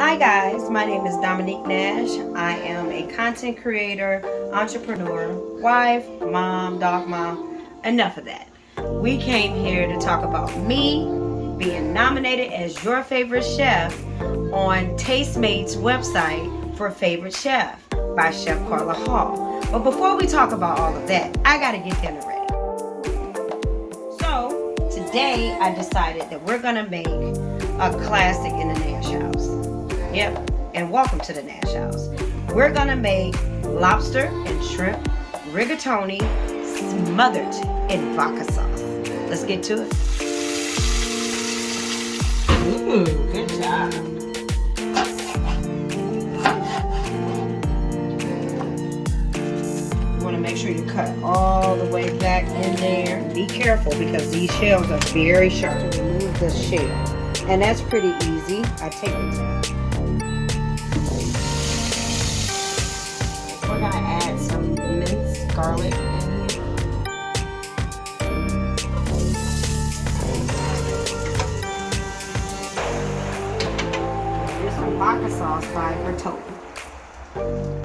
Hi guys, my name is Dominiquenash. I am a content creator, entrepreneur, wife, mom, dog mom. Enough of that. We came here to talk about me being nominated as your favorite chef on Tastemates website for favorite chef by Chef Carla Hall. But before we talk about all of that, I gotta get dinner ready. So today I decided that we're gonna make a classic in the Nash house. Yep, and welcome to the Nash house. We're gonna make lobster and shrimp rigatoni smothered in vodka sauce. Let's get to it. Ooh, good job. You want to make sure you cut all the way back in there. Be careful because these shells are very sharp. Remove the shell. And that's pretty easy. I take the time. We're going to add some minced garlic in here. Here's some vodka sauce by Rigatoni.